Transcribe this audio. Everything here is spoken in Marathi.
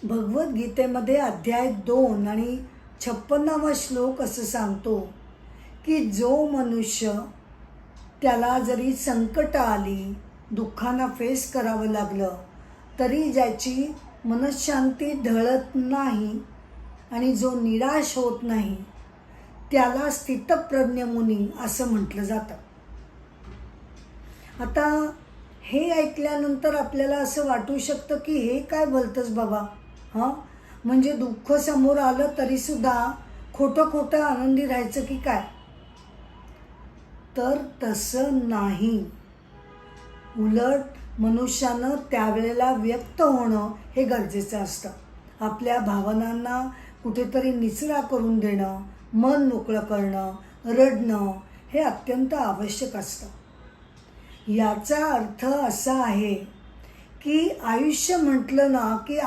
भगवद्गीतेमध्ये अध्याय 2 आणि 56वा श्लोक असं सांगतो की जो मनुष्य त्याला जरी संकट आली, दुःखांना फेस करावं लागलं, तरी ज्याची मनःशांती ढळत नाही आणि जो निराश होत नाही, त्याला स्थितप्रज्ञ मुनी असं म्हटलं जातं. आता हे ऐकल्यानंतर आपल्याला असं वाटू शकतं की हे काय बोलतंस बाबा, म्हणजे दुःख समोर आलं तरीसुद्धा खोटं खोटं आनंदी राहायचं की काय? तर तसं नाही. उलट मनुष्यानं त्यावेळेला व्यक्त होणं हे गरजेचं असतं. आपल्या भावनांना कुठेतरी निचरा करून देणं, मन मोकळं करणं, रडणं हे अत्यंत आवश्यक असतं. याचा अर्थ असा आहे की आयुष्य म्हटलं ना की